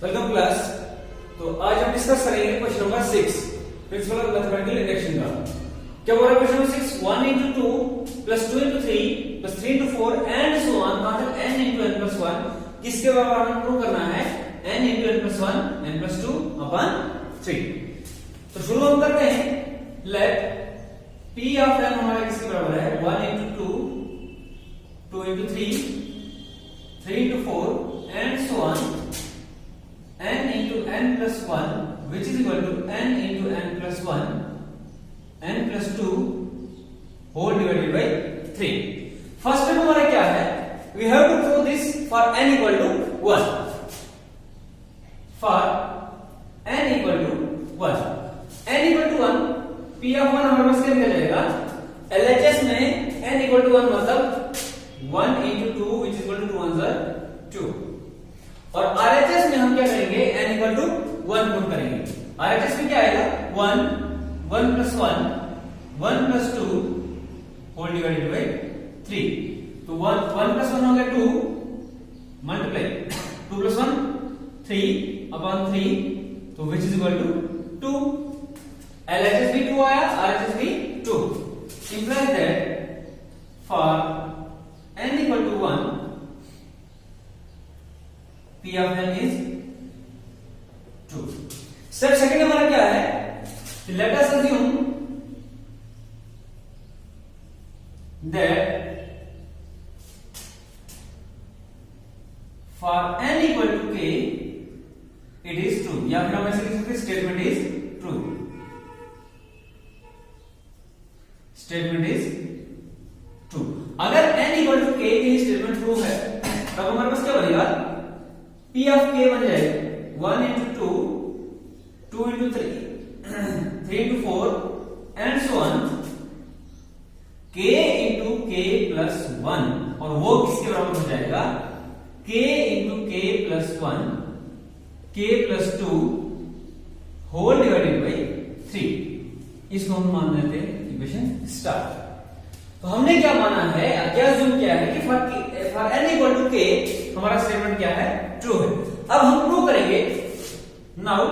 Welcome class. तो आज हम डिस्कस करेंगे question number 6 principal of mathematical induction का। क्या बोल रहा है question number 6? 1 into 2 plus 2 into 3 plus 3 into 4 and so on कहां तक n into n plus 1 किसके बराबर हमें प्रूव करना है? n into n plus 1 n plus 2 upon 3। तो शुरू हम करते हैं। लेट p of n हमारा किसके बराबर है? 1 into 2 2 into 3 3 into 4 and so on n into n plus 1 which is equal to n into n plus 1 n plus 2 whole divided by 3। First step हमारा क्या है? we have to prove this for n equal to 1। for n equal to 1 n equal to 1 p of 1 हमारे पास क्या जाएगा? LHS में n equal to 1 मतलब 1 into 2 which is equal to 2 1s are 2। और RHS में हम क्या करेंगे? n equal to 1 पुट करेंगे। RHS में क्या आएगा? 1 1 plus 1 1 plus 2 whole divided by 3। तो 1 plus 1 हो गया 2 मल्टीप्लाई 2 plus 1 3 upon 3 तो which is equal to 2। LHS भी 2 आया, RHS भी 2। implies that for n equal to 1 p of n is 2। Step second हमारा क्या है? Let us assume that for n equal to k it is true, या फिर हम ऐसे लिख सकते हैं statement is true. Statement is true. अगर n equal to k के लिए स्टेटमेंट ट्रू है तब हमारे पास क्या बनेगा? p of k बन जाएगा 1 into 2 2 into 3 3 into 4 and so on k into k plus 1 और वो किसके बराबर हो जाएगा? k into k plus 1 k plus 2 whole divided by 3। इसको हम मान लेते हैं इक्वेशन स्टार। तो हमने क्या माना है, क्या अज्यूम किया है कि for n equal to k हमारा स्टेटमेंट क्या है? ट्रू है। अब हम प्रूव करेंगे। Now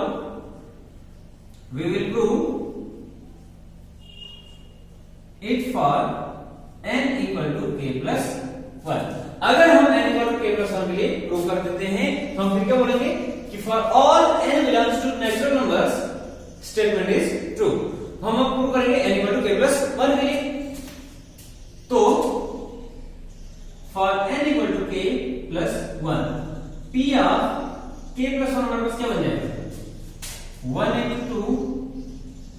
we will prove it for n equal to k plus 1। अगर हम n equal to k plus 1 के लिए प्रूव कर देते हैं तो हम फिर क्या बोलेंगे कि for all n belongs to natural numbers statement is true. हम अब प्रूव करेंगे n equal to k plus 1 के लिए। तो for n equal to k plus 1 p of k plus 1 हमारे पास क्या बन जाएगा? 1 into 2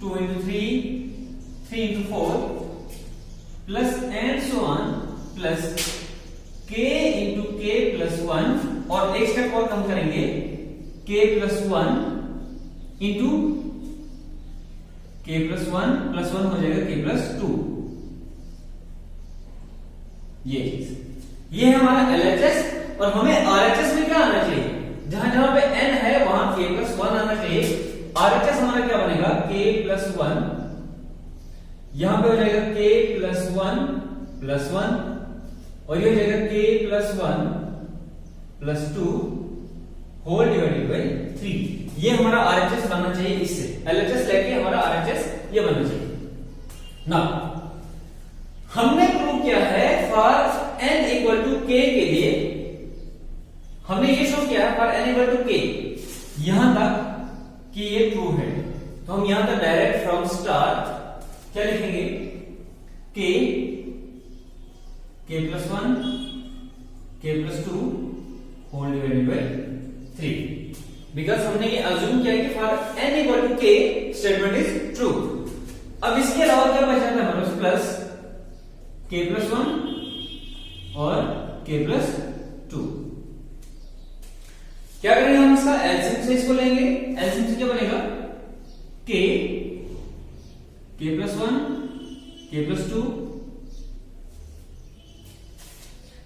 2 into 3 3 into 4 plus and so on plus k into k plus 1 और एक स्टेप और कम करेंगे k plus 1 into k plus 1 plus 1 हो जाएगा k plus 2। ये है हमारा LHS। और हमें RHS में क्या आना चाहिए? जहां जहां पे n है वहां k plus 1 आना चाहिए। RHS हमारा क्या बनेगा? k plus 1 यहां पे हो जाएगा k plus 1 plus 1 और ये हो जाएगा k plus 1 plus 2 whole divided by 3। ये हमारा RHS बनना चाहिए। इससे LHS लेके हमारा RHS ये बनना चाहिए ना। हमने प्रूव किया है for n equal to k के लिए, हमने ये शो किया है for n equal to k यहां तक कि ये ट्रू है। तो हम यहां तक डायरेक्ट फ्रॉम स्टार्ट क्या लिखेंगे? k plus 1 k plus 2 whole divided by 3। Because हमने ये अज्यूम किया कि for n equal to k statement is true. अब इसके अलावा क्या बचा था हमारे पास? प्लस k plus 1 और k plus 2। क्या करेंगे हम? इसका एलसीएम से इसको लेंगे। एलसीएम से क्या बनेगा? k plus 1 k plus 2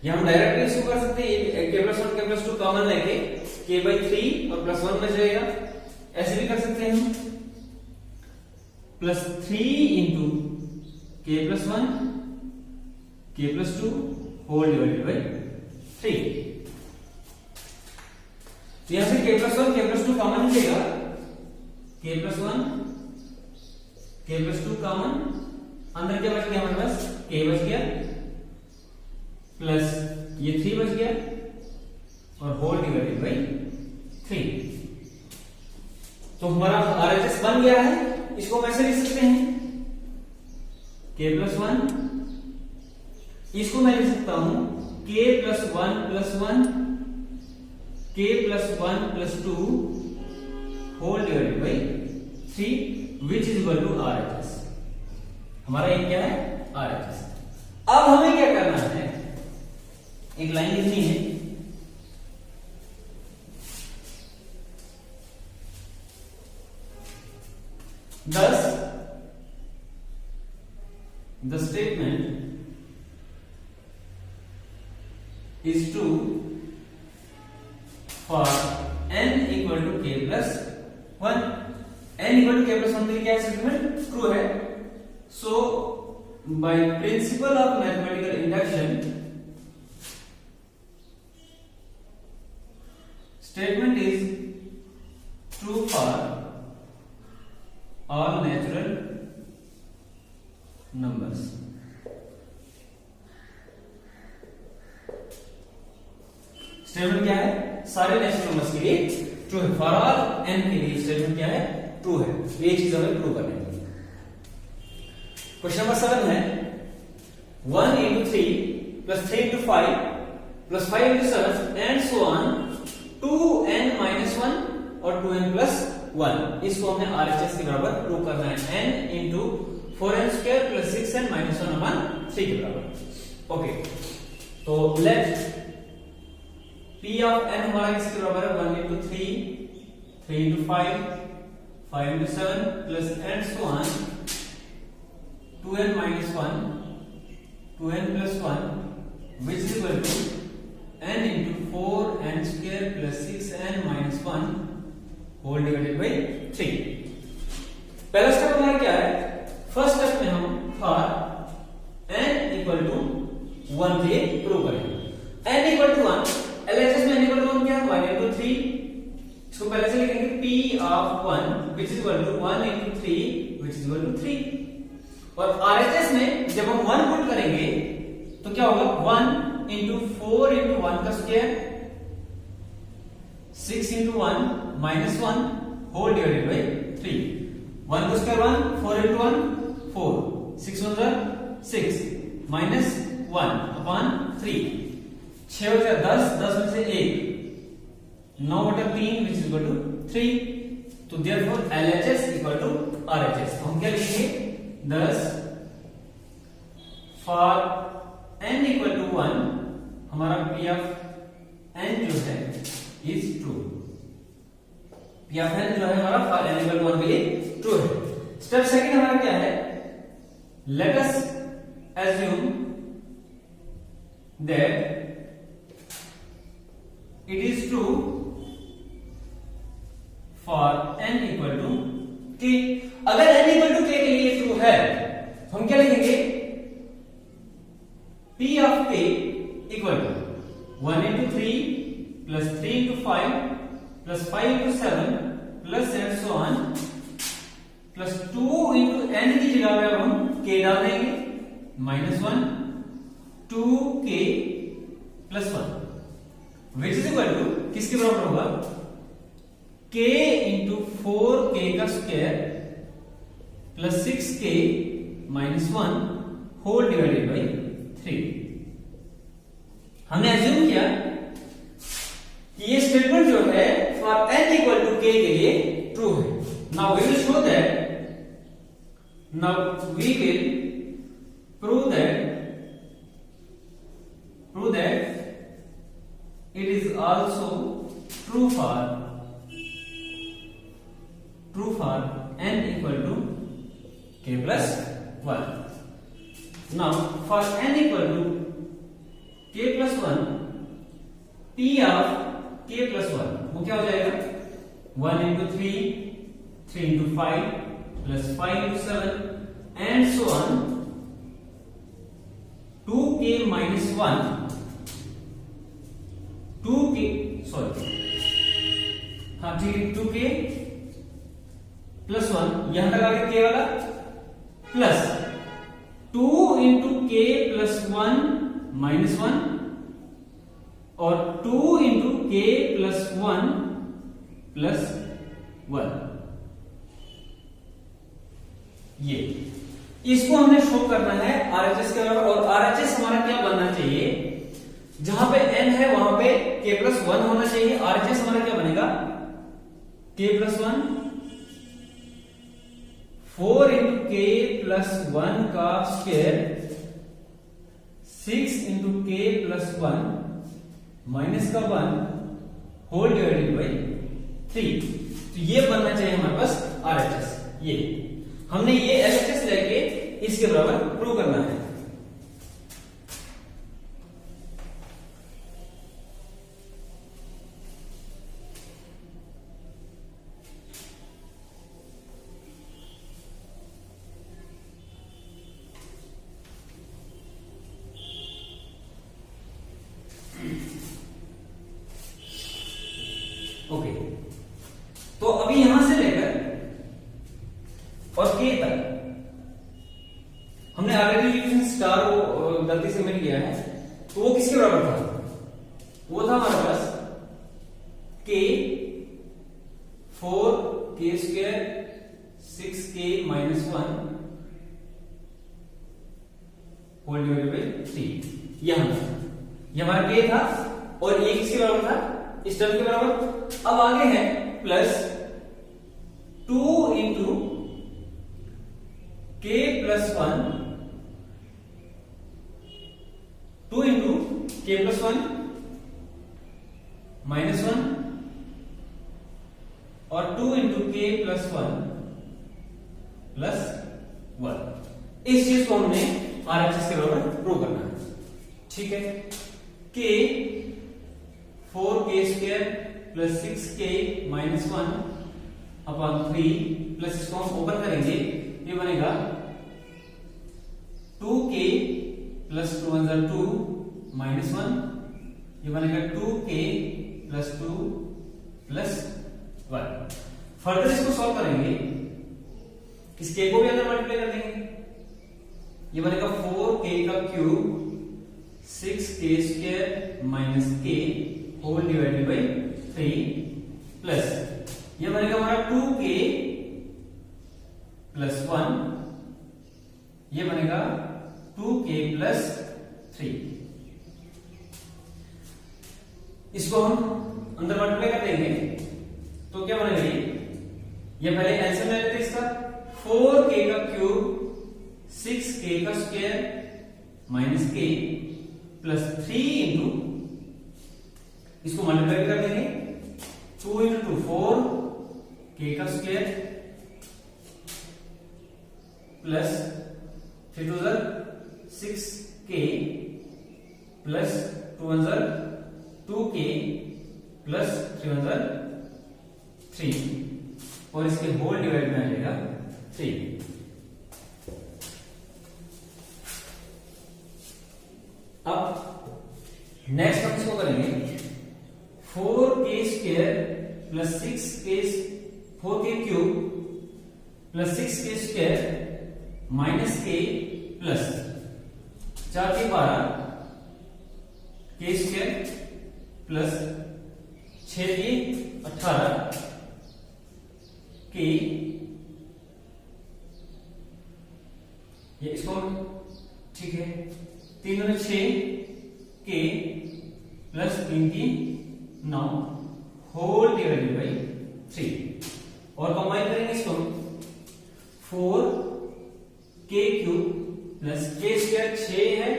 यहां हम डायरेक्टली इसको कर सकते हैं k plus 1 k plus 2 common लेके k by 3 और प्लस 1 बच जाएगा। ऐसे भी कर सकते हैं हम plus 3 into k plus 1 k plus 2 whole divided by 3। तो यहां से k plus 1 k plus 2 common निकलेगा, k plus 1 k plus 2 common, अंदर क्या बच गया हमारे पास, k बच गया प्लस ये 3 बच गया और होल डिवाइडेड बाई 3। तो हमारा RHS बन गया है। इसको कैसे लिख सकते हैं, k प्लस 1, इसको मैं लिख सकता हूं k plus 1 plus 1 k plus 1 plus 2 whole divided by 3 which is equal to RHS। हमारा ये क्या है, RHS। अब हमें क्या करना है, एक लाइन लिखनी है, thus the statement is true for n equal to k plus 1। n equal to k plus 1 के लिए क्या स्टेटमेंट ट्रू है। So by principle of mathematical induction statement is true for all natural numbers। Statement क्या है, सारे natural numbers के लिए true है। फॉर ऑल n के लिए स्टेटमेंट क्या है, ट्रू है। ये चीज हमें प्रूव करनी है। क्वेश्चन नंबर 7 है 1 into 3 plus 3 into 5 plus 5 into 7 and so on 2n minus 1 और 2n plus 1। इसको हमें RHS के बराबर प्रूव करना है, n into 4n square plus 6n minus 1 upon 3 के बराबर। ओके, तो लेट P of n हमारा किसके बराबर है, 1 into 3 3 into 5 5 into 7 plus and so on 2n minus 1 2n plus 1 which is equal to n into 4n square plus 6n minus 1 whole divided by 3। पहला step हमारा क्या है, first step में हम फॉर n इक्वल टू 1 के prove करेंगे। n equal to 1, LHS में n equal to 1 क्या है, 1 into 3। इसको पहले से लिखेंगे p of 1 which is equal to 1 into 3 which is equal to 3। और RHS में जब हम 1 पुट करेंगे तो क्या होगा, 1 into 4 into 1 का square 6 into 1 minus 1 whole divided by 3। 1 का स्क्वायर 1, 4 into 1 4, 6 1 जा 6 minus 1 upon 3, 6 हो जाए 10, 10 में से 1 9 बटा 3 which is equal to 3। तो therefore LHS equal to RHS। तो हम क्या लिखेंगे, thus for n equal to 1 हमारा P of n जो है is true। P of n जो है हमारा for n equal to 1 के लिए ट्रू है। स्टेप सेकंड हमारा क्या है, let us assume that it is true for n equal to k। अगर n equal to k के लिए ट्रू है तो हम क्या लिखेंगे, P of k equal to 1 into 3 plus 3 into 5 plus 5 into 7 plus and so on plus 2 into n की जगह पे अब हम k डाल देंगे -1 2k plus 1 which is equal to किसके बराबर होगा, k into 4k का square plus 6k minus 1 whole divided by 3। हमने एज्यूम किया कि ये स्टेटमेंट जो है for n equal to k के लिए ट्रू है। Now we will show that, now we will prove that it is also true for n equal to k plus 1। now for n equal to k plus 1 p of k plus 1 वो क्या हो जाएगा, 1 into 3 3 into 5 plus 5 into 7 and so on 2k minus 1 2k sorry हाँ ठीक है, 2k plus 1, यहां तक आ गया k वाला, plus 2 into k plus 1 minus 1 और 2 इंटू k प्लस 1 प्लस 1। ये इसको हमने शो करना है आरएचएस के बराबर, और आरएचएस हमारा क्या बनना चाहिए, जहां पे n है वहां पे k प्लस 1 होना चाहिए। आरएचएस हमारा क्या बनेगा, k plus 1, 4 into k plus 1 का square, 6 into k plus 1 minus का 1 होल डिवाइडेड बाई 3। तो ये बनना चाहिए हमारे पास आरएचएस। ये हमने ये एलएचएस लेके इसके बराबर प्रूव करना है। ओके, तो अभी यहां से लेकर और k तक हमने ऑलरेडी स्टार को गलती से मिल गया है, तो वो किसके बराबर था, वो था हमारे पास k 4k square 6k minus 1 whole divided by 3। यहां ये हमारा k था और ये किसके बराबर था, इस टर्म के बराबर। अब आगे है plus 2 into k plus 1, 2 into k plus 1 minus 1 और 2 इंटू k प्लस 1 प्लस 1। इस चीज को हमने आरएचएस के बराबर प्रूव करना है। ठीक है, k 4k square plus 6k minus 1 upon 3 plus इसको हम ओपन करेंगे, ये बनेगा 2k प्लस 2 2 माइनस 1, ये बनेगा 2k प्लस 2 प्लस 1। फर्दर इसको सॉल्व करेंगे, इस k को भी अंदर मल्टीप्लाई कर देंगे, ये बनेगा 4k का cube 6k square minus k whole divided by 3 plus ये बनेगा हमारा 2k प्लस 1, ये बनेगा 2k प्लस 3। इसको हम अंदर मल्टीप्लाई कर देंगे तो क्या बनेगा, ये पहले आंसर ले लेते हैं इसका, 4k का क्यूब 6k का square minus k plus 3 into, इसको मल्टीप्लाई कर देंगे, 2 इंटू 4 k का square plus 3 2 6k plus 2 2k plus 3 3 और इसके होल डिवाइड में आ जाएगा 3। अब नेक्स्ट हम इसको करेंगे 4k square plus 4k cube plus 6k square minus k plus 4 के 12 k स्क्वायर प्लस 6 के 18 k, ये इसको ठीक है, 3 दूनी 6 k प्लस 3 की 9 होल डिवाइडेड बाई 3 और कंबाइन करेंगे इसको 4 k cube plus k square 6 है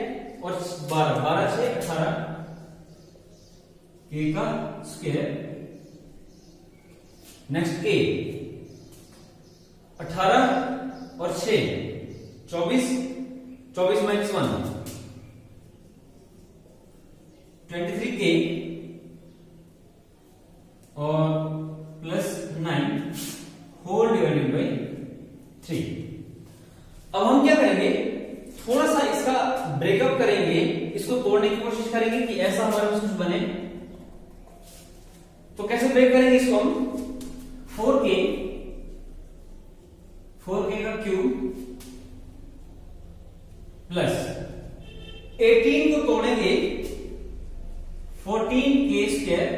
और 12 6 18 k का स्क्वायर, नेक्स्ट k 18 और 6 24 माइनस 1 23k और प्लस 9 होल डिवाइडेड बाई 3। अब हम क्या करेंगे, थोड़ा सा इसका ब्रेकअप करेंगे, इसको तोड़ने की कोशिश करेंगे कि ऐसा हमारे पास कुछ बने। तो कैसे ब्रेक करेंगे इसको हम, 4k का क्यूब प्लस 18 को तोड़ेंगे 14k square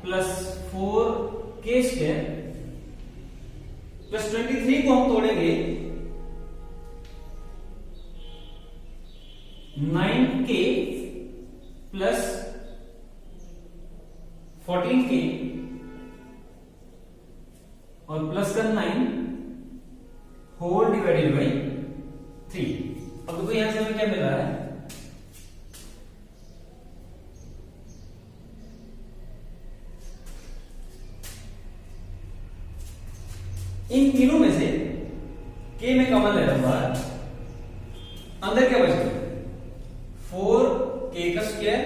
plus 4k square plus 23 को हम तोड़ेंगे 9k प्लस 14k और प्लस का 9 होल डिवाइडेड बाई 3। अब देखो यहां से हमें क्या मिल रहा है, इन तीनों में से k में कॉमन ले रहा हूं बाहर, अंदर क्या बचेगा 4k का स्क्वायर,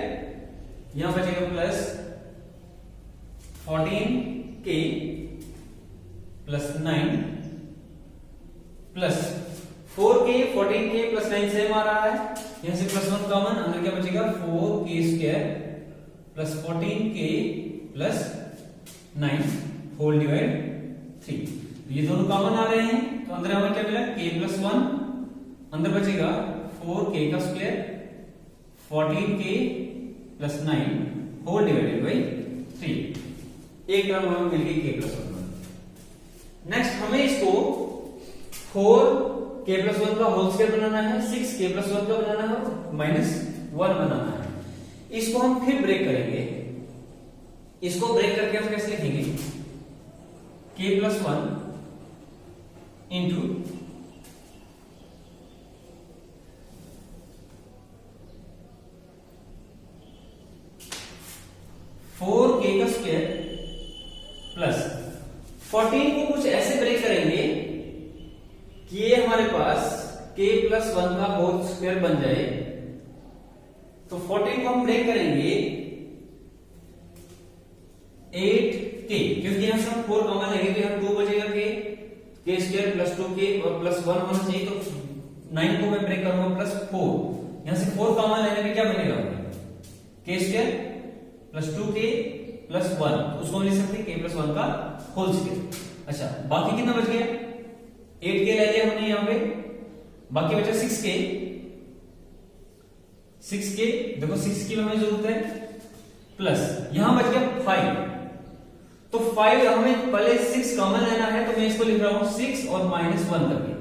यहां बचेगा plus 14k plus 9 plus 4k 14k plus 9 same आ रहा है, यहां से प्लस 1 कॉमन, अंदर क्या बचेगा 4k square plus 14k plus 9 whole divide 3। ये दोनों कॉमन आ रहे हैं तो अंदर हमें क्या मिला k प्लस 1, अंदर बचेगा 4k का square 14k plus 9 whole divided by 3। एक टर्म हमें मिल गई k प्लस 1। नेक्स्ट हमें इसको 4k प्लस 1 का होल स्क्वायर बनाना है, 6k प्लस 1 का बनाना है, माइनस 1 बनाना है। इसको हम फिर ब्रेक करेंगे, इसको ब्रेक करके हम कैसे लिखेंगे k प्लस 1 इंटू 4k का स्क्वायर प्लस 14 को कुछ ऐसे ब्रेक करेंगे कि ये हमारे पास k प्लस 1 का होल स्क्वायर बन जाए। तो 14 को हम ब्रेक करेंगे 8k, क्योंकि यहां से हम 4 कॉमन लेंगे तो यहां 2 बचेगा k स्क्वायर प्लस 2k और प्लस 1 होना चाहिए, तो 9 को मैं ब्रेक करूंगा प्लस 4, यहां से 4 कॉमन लेने पे क्या बनेगा k square plus 2k plus 1, उसको लिख सकते हैं k प्लस 1 का होल स्क्वायर। अच्छा बाकी कितना बच गया, 8k ले लिया हमने यहां पे, बाकी बचा 6k। देखो 6 की हमें जरूरत है, प्लस यहां बच गया 5, तो 5 हमें पहले 6 कॉमन लेना है, तो मैं इसको लिख रहा हूं 6 और माइनस 1 करके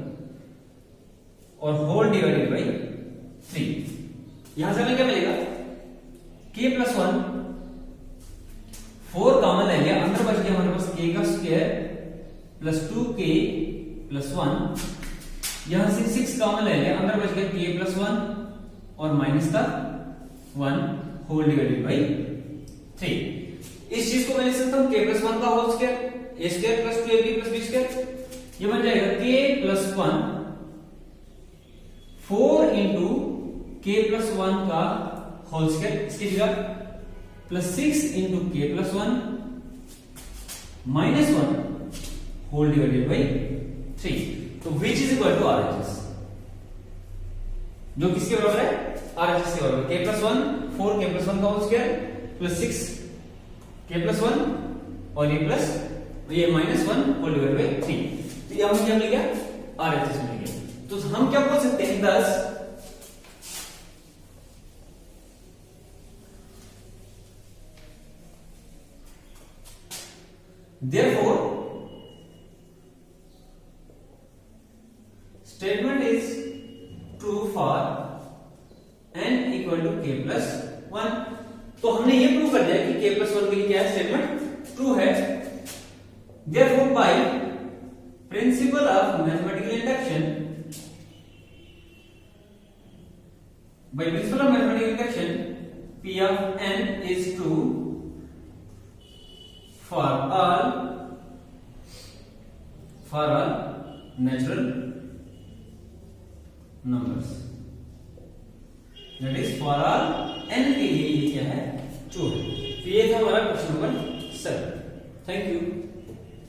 और होल डिवाइडेड बाई 3। यहां से हमें क्या मिलेगा k प्लस 1, 4 कॉमन ले लिया, अंदर बच गया हमारे पास k का स्क्वायर प्लस 2k प्लस 1, यहां से 6 कॉमन ले लिया, अंदर बच गया k प्लस 1 और माइनस का 1 होल डिवाइडेड बाई 3। इस चीज को मैं लिख सकता हूं k प्लस 1 का whole square, a square plus 2ab plus b square, ये बन जाएगा k plus 1 4 into k plus 1 का होल स्क्वायर, इसकी जगह plus 6 into k plus 1 minus 1 whole divided by 3। तो which is equal to RHS, जो किसके बराबर है RHS के बराबर, k प्लस 1 4k प्लस 1 का whole square plus 6 k plus 1 और ये माइनस 1 होल डिवाइडेड बाई 3। तो ये हमें क्या मिल गया RHS मिल गया। तो हम क्या बोल सकते हैं 10 therefore statement is true for n equal to k plus 1। तो हमने ये प्रूव कर दिया कि k plus 1 के लिए क्या है स्टेटमेंट ट्रू है। therefore by principle of mathematical induction p of n is true for all natural numbers, that is for all n के लिए ये क्या है ट्रू है। तो ये था हमारा क्वेश्चन नंबर 7। Thank you.